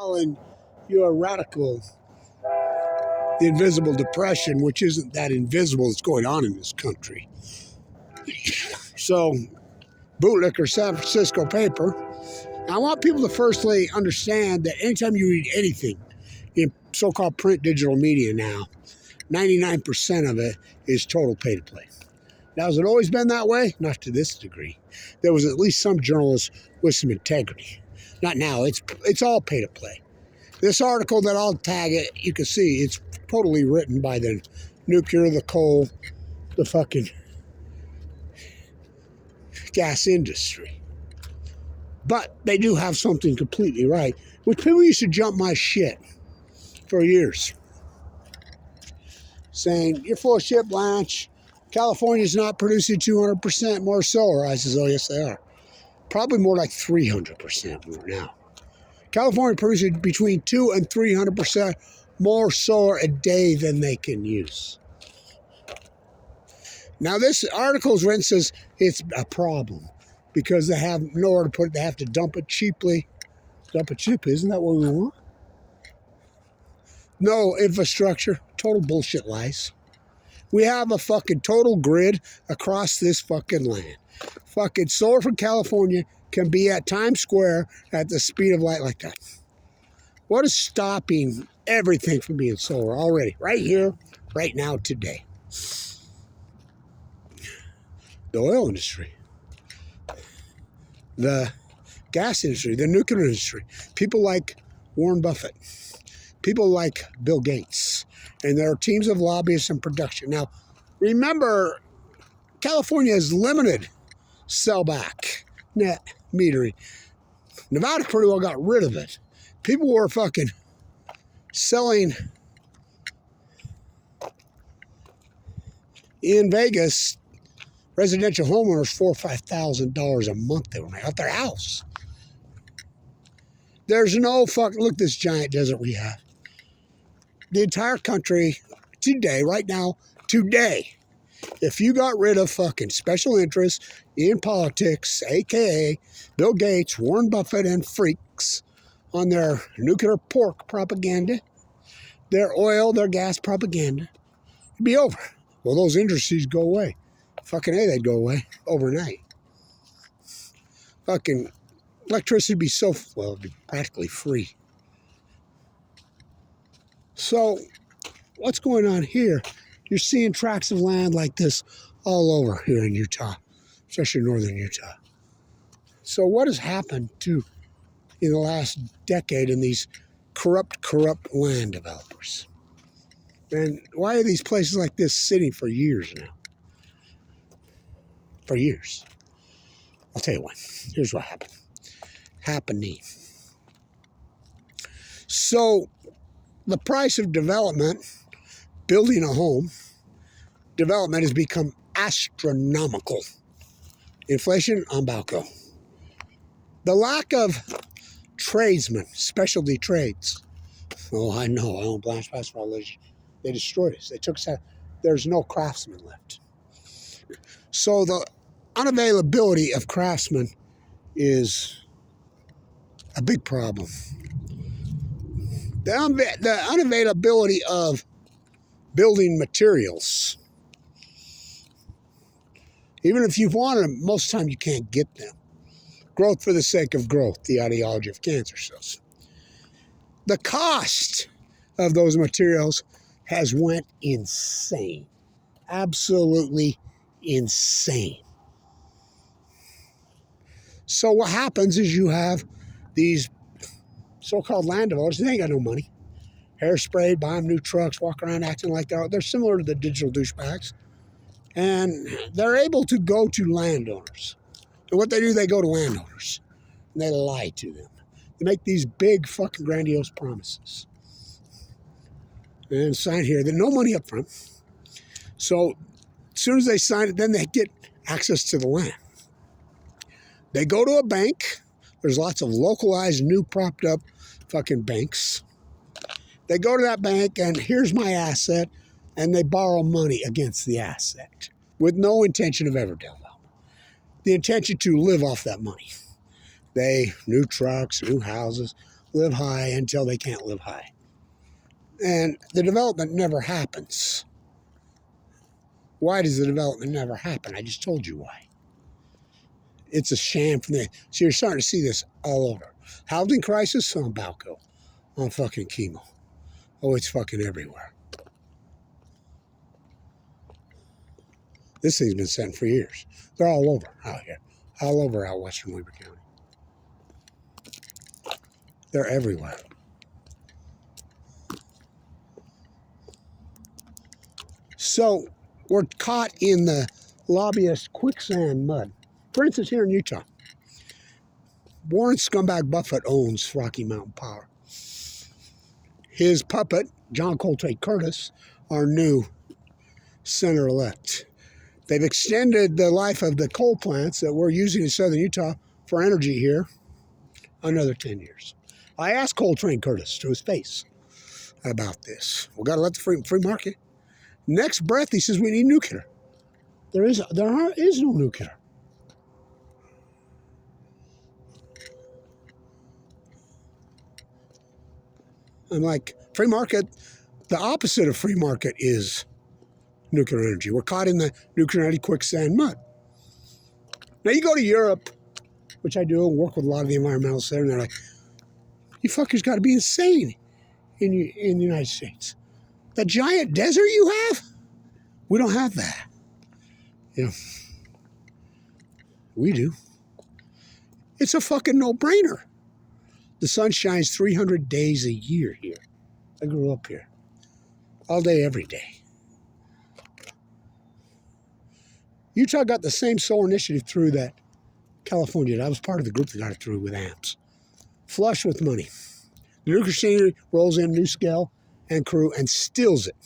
calling you a radical, the invisible depression, which isn't that invisible that's going on in this country. So, bootlicker San Francisco paper. I want people to firstly understand that anytime you read anything in so-called print digital media now, 99% of it is total pay to play. Now, has it always been that way? Not to this degree. There was at least some journalists with some integrity. Not now. It's all pay to play. This article that I'll tag it, you can see it's totally written by the nuclear, the coal, the fucking gas industry. But they do have something completely right, which people used to jump my shit for years, saying, you're full of shit, Blanche. California's not producing 200% more solar. I says, oh, yes, they are. Probably more like 300% more now. California produces between 200 and 300% more solar a day than they can use. Now, this article's written says it's a problem because they have nowhere to put it. They have to dump it cheaply. Dump it cheaply. Isn't that what we want? No infrastructure. Total bullshit lies. We have a fucking total grid across this fucking land. Fucking solar from California can be at Times Square at the speed of light like that. What is stopping everything from being solar already? Right here, right now, today. The oil industry. The gas industry. The nuclear industry. People like Warren Buffett. People like Bill Gates. And there are teams of lobbyists and production. Now, remember, California has limited sellback net metering. Nevada pretty well got rid of it. People were fucking selling in Vegas, residential homeowners $4,000 or $5,000 a month they were making out their house. There's no fucking, look at this giant desert we have. The entire country today, right now, today, if you got rid of fucking special interests in politics, a.k.a. Bill Gates, Warren Buffett, and freaks on their nuclear pork propaganda, their oil, their gas propaganda, it'd be over. Well, those industries go away. Fucking A, they'd go away overnight. Fucking electricity would be so, well, it'd be practically free. So, what's going on here? You're seeing tracts of land like this all over here in Utah, especially northern Utah. So what has happened in the last decade in these corrupt land developers? And why are these places like this sitting for years now? For years. I'll tell you what. Here's what happened. Happening. So, the price of development, building a home, development has become astronomical. Inflation on Balco. The lack of tradesmen, specialty trades. Oh, I know. I own Blanche Pastoral. They destroyed us. They took us out. There's no craftsmen left. So the unavailability of craftsmen is a big problem. The unavailability of building materials. Even if you want them, most of the time you can't get them. Growth for the sake of growth, the ideology of cancer cells. The cost of those materials has went insane. Absolutely insane. So what happens is you have these so-called land developers, they ain't got no money. Hairsprayed, buying new trucks, walking around acting like they're similar to the digital douchebags. And they're able to go to landowners. And what they do, they go to landowners. And they lie to them. They make these big fucking grandiose promises. And sign here, there's no money up front. So as soon as they sign it, then they get access to the land. They go to a bank. There's lots of localized, new propped up fucking banks. They go to that bank and here's my asset, and they borrow money against the asset with no intention of ever development. The intention to live off that money. New trucks, new houses, live high until they can't live high. And the development never happens. Why does the development never happen? I just told you why. It's a sham from there. So you're starting to see this all over. Housing crisis on Balco, on fucking chemo. Oh, it's fucking everywhere. This thing's been setting for years. They're all over out here. All over out western Weber County. They're everywhere. So we're caught in the lobbyist quicksand mud. For instance, here in Utah, Warren Scumbag Buffett owns Rocky Mountain Power. His puppet, John Coltrane Curtis, our new senator-elect. They've extended the life of the coal plants that we're using in southern Utah for energy here another 10 years. I asked Coltrane Curtis to his face about this. We got to let the free market. Next breath, he says we need nuclear. There is no nuclear. I'm like, free market, the opposite of free market is nuclear energy. We're caught in the nuclear energy quicksand mud. Now you go to Europe, which I do, and work with a lot of the environmentalists there, and they're like, you fuckers got to be insane in the United States. That giant desert you have? We don't have that. You know, we do. It's a fucking no-brainer. The sun shines 300 days a year here. I grew up here. All day, every day. Utah got the same solar initiative through that California did. I was part of the group that got it through with AMPS. Flush with money. The nuclear scenery rolls in new scale and crew and steals it.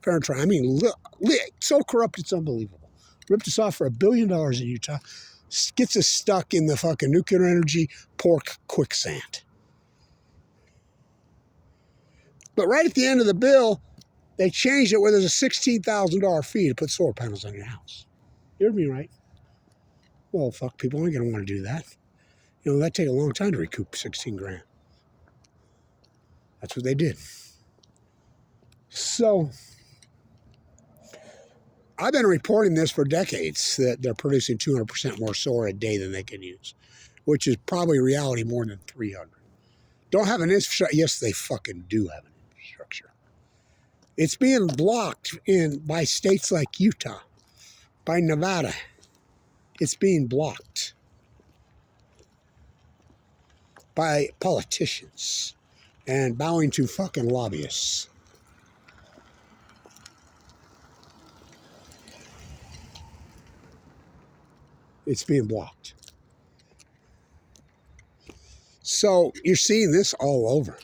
Fair and try. I mean, so corrupt it's unbelievable. Ripped us off for $1 billion in Utah. Gets us stuck in the fucking nuclear energy pork quicksand. But right at the end of the bill, they changed it where there's a $16,000 fee to put solar panels on your house. You heard me right. Well, fuck, people aren't going to want to do that. You know, that'd take a long time to recoup 16 grand. That's what they did. So, I've been reporting this for decades, that they're producing 200% more solar a day than they can use, which is probably reality more than 300. Don't have an infrastructure. Yes, they fucking do have an infrastructure. It's being blocked by states like Utah, by Nevada. It's being blocked by politicians and bowing to fucking lobbyists. It's being blocked. So you're seeing this all over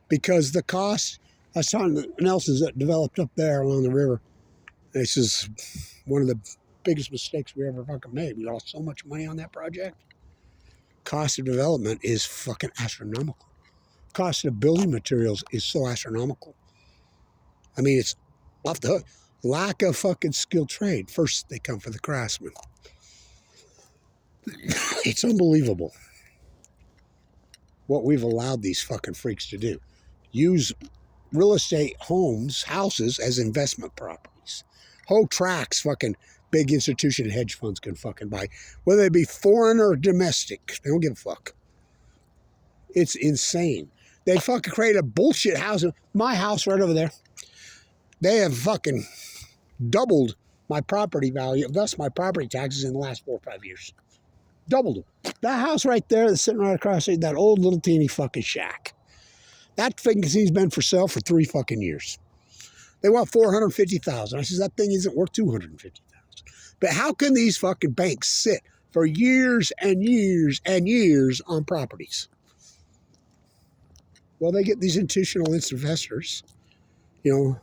because the cost, I was talking to Nelson's that developed up there along the river. This is one of the biggest mistakes we ever fucking made. We lost so much money on that project. Cost of development is fucking astronomical. Cost of building materials is so astronomical. I mean, it's off the hook. Lack of fucking skilled trade. First, they come for the craftsmen. It's unbelievable what we've allowed these fucking freaks to do. Use real estate homes, houses as investment properties. Whole tracts fucking big institution and hedge funds can fucking buy. Whether they be foreign or domestic. They don't give a fuck. It's insane. They fucking create a bullshit house. My house right over there. They have fucking doubled my property value, thus my property taxes in the last 4 or 5 years. Doubled them. That house right there that's sitting right across the street, that old little teeny fucking shack. That thing's been for sale for 3 fucking years. They want $450,000. I says, that thing isn't worth $250,000. But how can these fucking banks sit for years and years and years on properties? Well, they get these institutional investors, you know,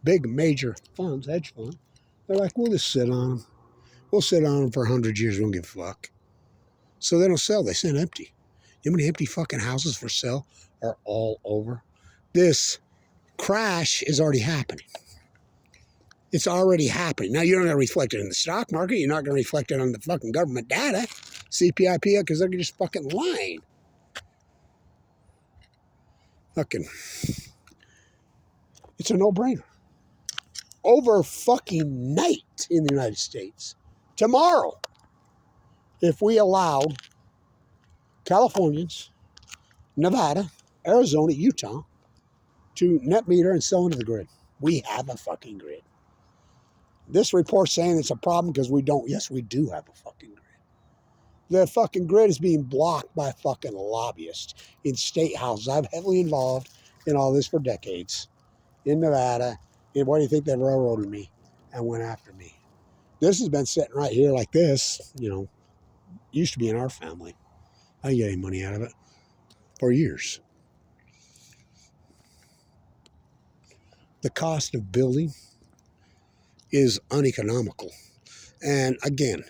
big major funds, hedge funds. They're like, we'll just sit on them. We'll sit on them for 100 years. We don't give a fuck. So they don't sell. They sit empty. You know how many empty fucking houses for sale are all over? This crash is already happening. It's already happening. Now, you're not going to reflect it in the stock market. You're not going to reflect it on the fucking government data, CPI, because they're just fucking lying. Fucking, it's a no-brainer. Over fucking night in the United States. Tomorrow, if we allowed Californians, Nevada, Arizona, Utah to net meter and sell into the grid. We have a fucking grid. This report's saying it's a problem because we don't. Yes, we do have a fucking grid. The fucking grid is being blocked by fucking lobbyists in state houses. I'm heavily involved in all this for decades. In Nevada, and why do you think they railroaded me and went after me? This has been sitting right here like this, used to be in our family. I didn't get any money out of it for years. The cost of building is uneconomical. And again,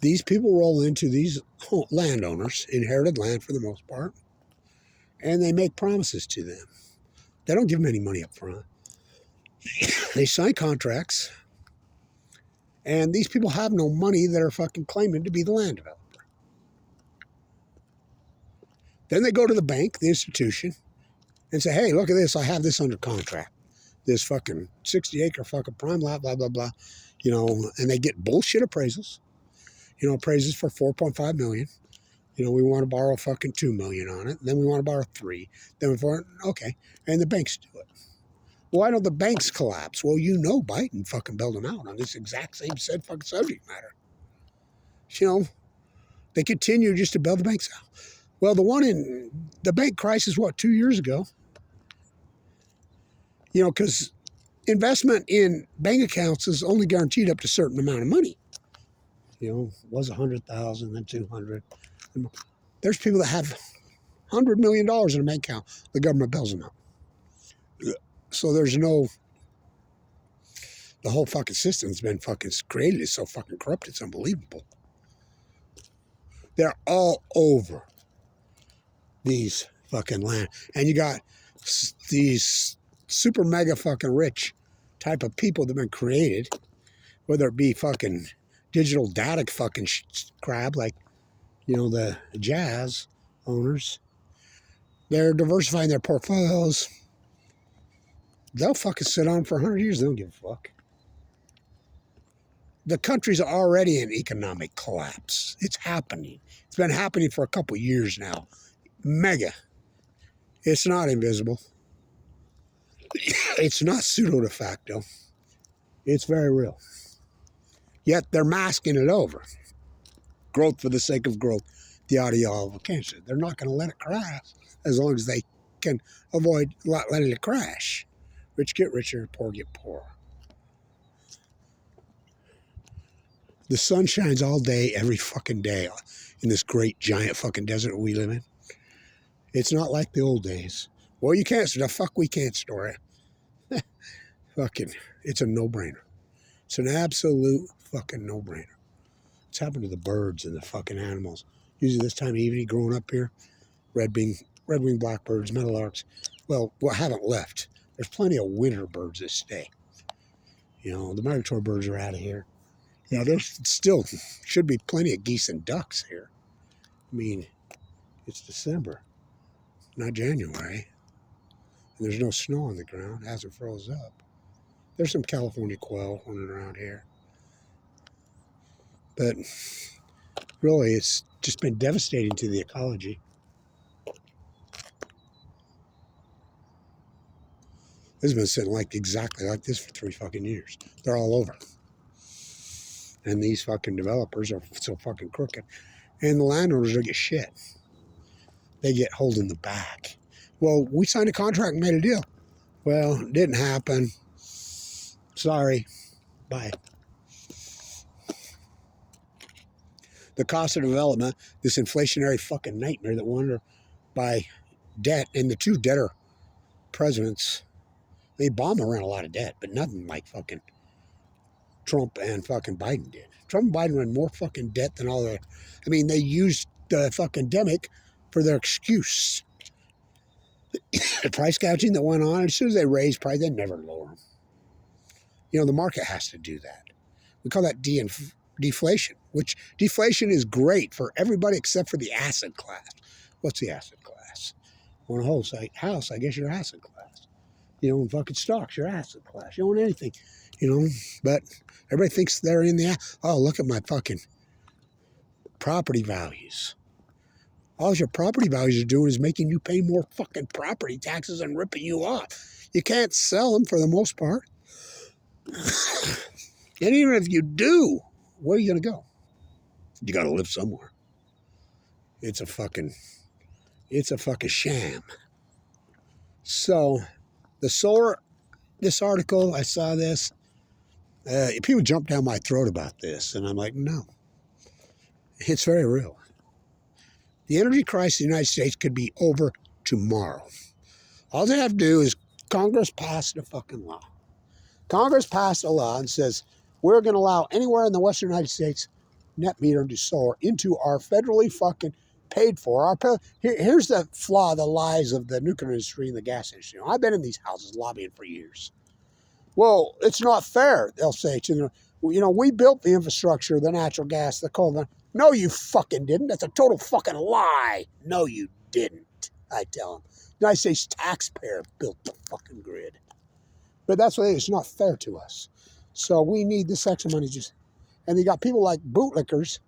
these people roll into these landowners, inherited land for the most part, and they make promises to them. They don't give them any money up front. They sign contracts, and these people have no money that are fucking claiming to be the land developer. Then they go to the bank, the institution, and say, hey, look at this. I have this under contract. This fucking 60-acre fucking prime lot, blah, blah, blah. And they get bullshit appraisals. Appraisals for $4.5 million. We want to borrow fucking $2 million on it. Then we want to borrow $3 million. Then okay. And the banks do it. Why don't the banks collapse? Well, Biden fucking bailed them out on this exact same said fucking subject matter. They continue just to bail the banks out. Well, the bank crisis, 2 years ago? Because investment in bank accounts is only guaranteed up to a certain amount of money. Was 100,000, then 200. There's people that have $100 million in a bank account. The government bails them out. So there's the whole fucking system's been fucking created. It's so fucking corrupt. It's unbelievable. They're all over these fucking land. And you got these super mega fucking rich type of people that have been created, whether it be fucking digital data fucking crap like, the jazz owners. They're diversifying their portfolios. They'll fucking sit on for 100 years. They don't give a fuck. The country's already in economic collapse. It's happening. It's been happening for a couple of years now. Mega. It's not invisible. It's not pseudo de facto. It's very real. Yet they're masking it over. Growth for the sake of growth. The ideology of cancer. They're not going to let it crash as long as they can avoid letting it crash. Rich get richer, poor get poorer. The sun shines all day, every fucking day in this great giant fucking desert we live in. It's not like the old days. Well, you can't, the fuck we can't store it. Fucking, it's a no-brainer. It's an absolute fucking no-brainer. What's happened to the birds and the fucking animals? Usually this time of evening, growing up here, red-winged blackbirds, meadowlarks. Well, haven't left. There's plenty of winter birds that stay. The migratory birds are out of here. There's still should be plenty of geese and ducks here. I mean, it's December, not January. And there's no snow on the ground. It hasn't froze up. There's some California quail running around here. But really, it's just been devastating to the ecology. This has been sitting exactly like this for 3 fucking years. They're all over. And these fucking developers are so fucking crooked. And the landowners don't get shit. They get holding the bag. Well, we signed a contract and made a deal. Well, it didn't happen. Sorry. Bye. The cost of development, this inflationary fucking nightmare that won her by debt, and the two debtor presidents, they Obama ran a lot of debt, but nothing like fucking Trump and fucking Biden did. Trump and Biden ran more fucking debt than all the... I mean, they used the fucking demic for their excuse. The price gouging that went on, as soon as they raised price, they never lower them. The market has to do that. We call that deflation, which deflation is great for everybody except for the asset class. What's the asset class? own a whole house, I guess you're asset class. You own fucking stocks, you're asset class. You own anything, But everybody thinks they're in the, oh, look at my fucking property values. All your property values are doing is making you pay more fucking property taxes and ripping you off. You can't sell them for the most part. And even if you do, where are you going to go? You got to live somewhere. It's a fucking sham. So, the solar, this article, I saw this. People jump down my throat about this, and I'm like, no. It's very real. The energy crisis in the United States could be over tomorrow. All they have to do is Congress passed a fucking law. Congress passed a law and says, we're going to allow anywhere in the Western United States net meter to solar into our federally fucking paid for. Here's the flaw, the lies of the nuclear industry and the gas industry. I've been in these houses lobbying for years. Well, it's not fair, they'll say to them. We built the infrastructure, the natural gas, the coal. No, you fucking didn't. That's a total fucking lie. No, you didn't, I tell them. The United States taxpayer built the fucking grid. But that's what it is. It's not fair to us. So we need this extra money and you got people like bootlickers,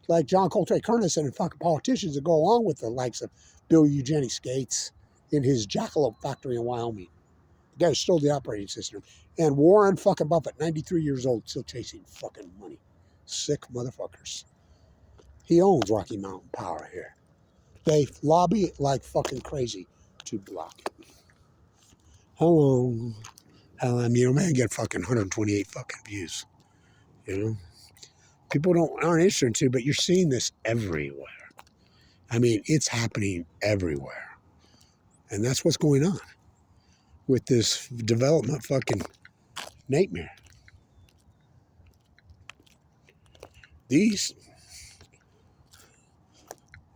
like John Coltrane Kernis and fucking politicians that go along with the likes of Bill Eugenie Skates in his jackalope factory in Wyoming. The guy who stole the operating system. And Warren fucking Buffett, 93 years old, still chasing fucking money. Sick motherfuckers. He owns Rocky Mountain Power here. They lobby it like fucking crazy to block it. How long? Man, get fucking 128 fucking views. People aren't interested in, but you're seeing this everywhere. I mean, it's happening everywhere. And that's what's going on with this development fucking nightmare. These,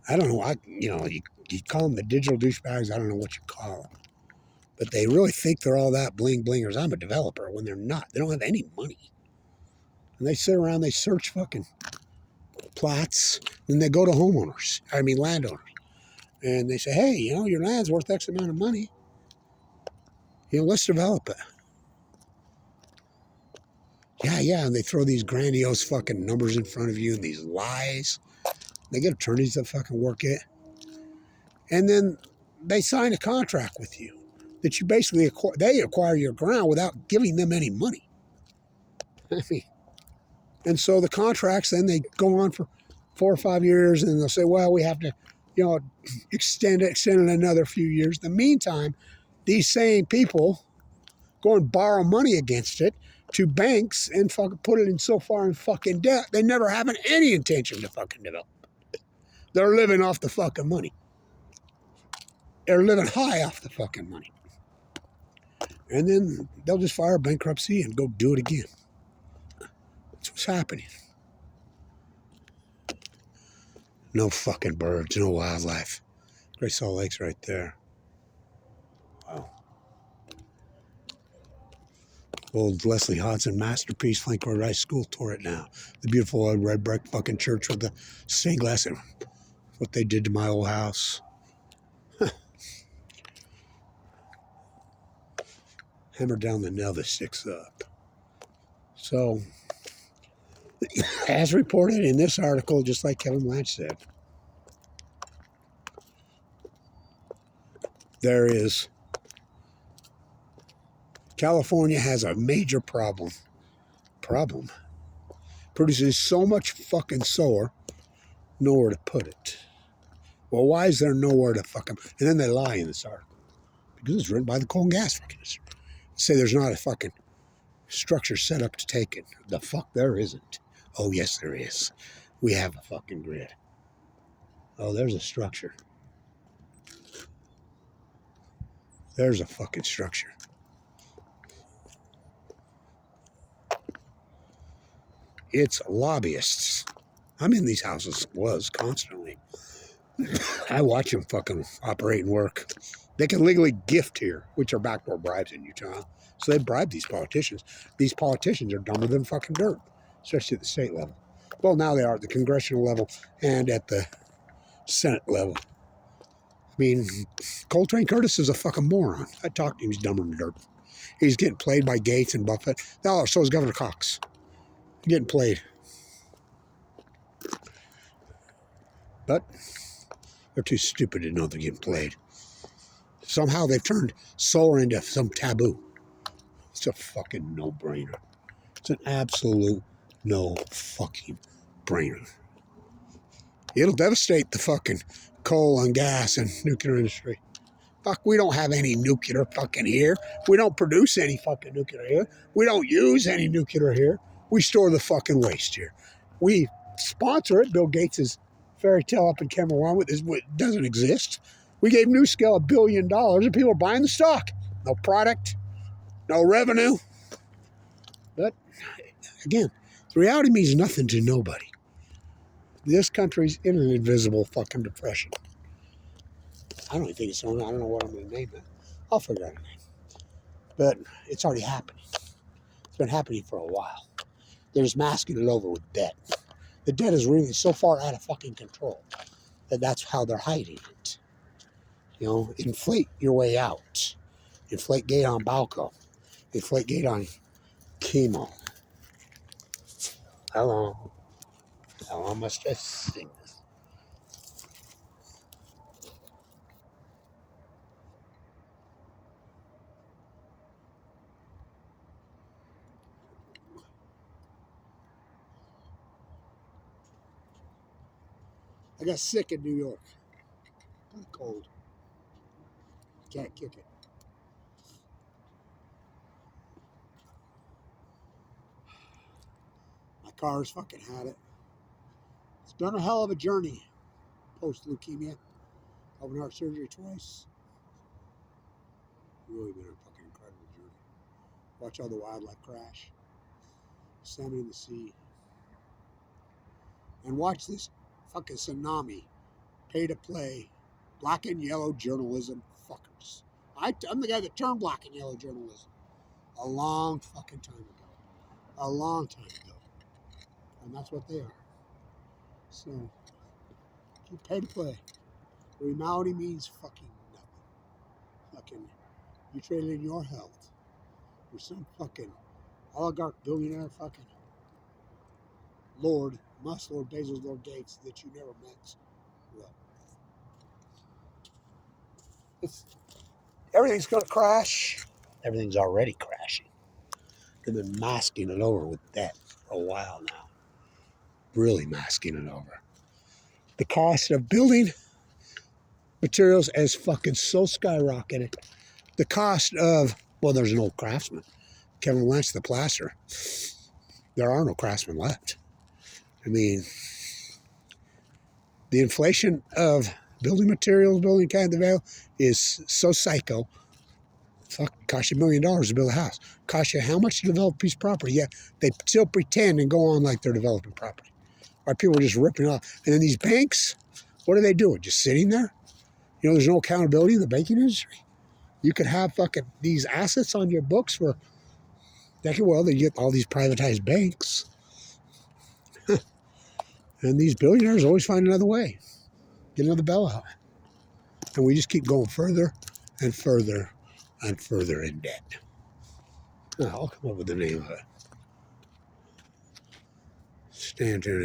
I don't know, you call them the digital douchebags, I don't know what you call them. But they really think they're all that bling-blingers. I'm a developer when they're not. They don't have any money. And they sit around, they search fucking plots, and they go to landowners. And they say, hey, your land's worth X amount of money. Let's develop it. Yeah, and they throw these grandiose fucking numbers in front of you and these lies. They get attorneys that fucking work it. And then they sign a contract with you that you basically acquire your ground without giving them any money. And so the contracts, then they go on for 4 or 5 years, and they'll say, well, we have to, extend it another few years. In the meantime, these same people go and borrow money against it to banks and fucking put it in so far in fucking debt, they never have any intention to fucking develop. They're living off the fucking money. They're living high off the fucking money. And then they'll just file bankruptcy and go do it again. That's what's happening. No fucking birds, no wildlife. Great Salt Lake's right there. Wow. Old Leslie Hodson masterpiece, Flank Road High School tore it down. The beautiful old red brick fucking church with the stained glass. What they did to my old house. Hammer down the nail that sticks up. So, as reported in this article, just like Kevin Blanch said, California has a major problem. Produces so much fucking solar, nowhere to put it. Well, why is there nowhere to fucking... And then they lie in this article. Because it's written by the coal and gas fucking industry. Say there's not a fucking structure set up to take it. The fuck there isn't. Oh, yes, there is. We have a fucking grid. Oh, there's a structure. There's a fucking structure. It's lobbyists. I'm in these houses, constantly. I watch them fucking operate and work. They can legally gift here, which are backdoor bribes in Utah. So they bribe these politicians. These politicians are dumber than fucking dirt, especially at the state level. Well, now they are at the congressional level and at the Senate level. mean, Coltrane Curtis is a fucking moron. I talked to him. He's dumber than dirt. He's getting played by Gates and Buffett. No, so is Governor Cox. Getting played. But they're too stupid to know they're getting played. Somehow they've turned solar into some taboo. It's a fucking no-brainer. It's an absolute no fucking brainer. It'll devastate the fucking coal and gas and nuclear industry. Fuck, we don't have any nuclear fucking here. We don't produce any fucking nuclear here. We don't use any nuclear here. We store the fucking waste here. We sponsor it. Bill Gates' fairy tale up in Cameroon doesn't exist. We gave NewScale $1 billion and people are buying the stock. No product, no revenue. But again, the reality means nothing to nobody. This country's in an invisible fucking depression. I don't even think it's on. I don't know what I'm going to name it. I'll figure out a name. But it's already happening. It's been happening for a while. They're just masking it over with debt. The debt is really so far out of fucking control that that's how they're hiding it. You know, inflate your way out. Inflate gate on Balco. Inflate gate on chemo. How long must I sing this? I got sick in New York. Kind of cold. Can't kick it. My car's fucking had it. It's been a hell of a journey. Post leukemia. Open heart surgery twice. Really been a fucking incredible journey. Watch all the wildlife crash. Salmon in the sea. And watch this fucking tsunami. Pay to play. Black and yellow journalism fuckers. I'm the guy that turned black and yellow journalism. A long fucking time ago. A long time ago. And that's what they are. So, keep pay to play. Reality means fucking nothing. Fucking, you traded in your health for some fucking oligarch billionaire fucking Lord, Lord Bezos, Lord Gates that you never met. Well, everything's going to crash. Everything's already crashing. They've been masking it over with debt for a while now. Really masking it over. The cost of building materials has fucking so skyrocketed. The cost of, well, there's an old craftsman. Kevin Lynch, the plasterer. There are no craftsmen left. I mean, the inflation of building materials, building kind of value is so psycho. Fuck, cost you $1 million to build a house. Cost you how much to develop a piece of property? Yeah, they still pretend and go on like they're developing property. Why people are just ripping it off. And then these banks, what are they doing? Just sitting there? You know, there's no accountability in the banking industry. You could have fucking these assets on your books for decades. Well, they get all these privatized banks. And these billionaires always find another way. Get another bailout. And we just keep going further and further and further in debt. I'll come up with the name of it. Stand here.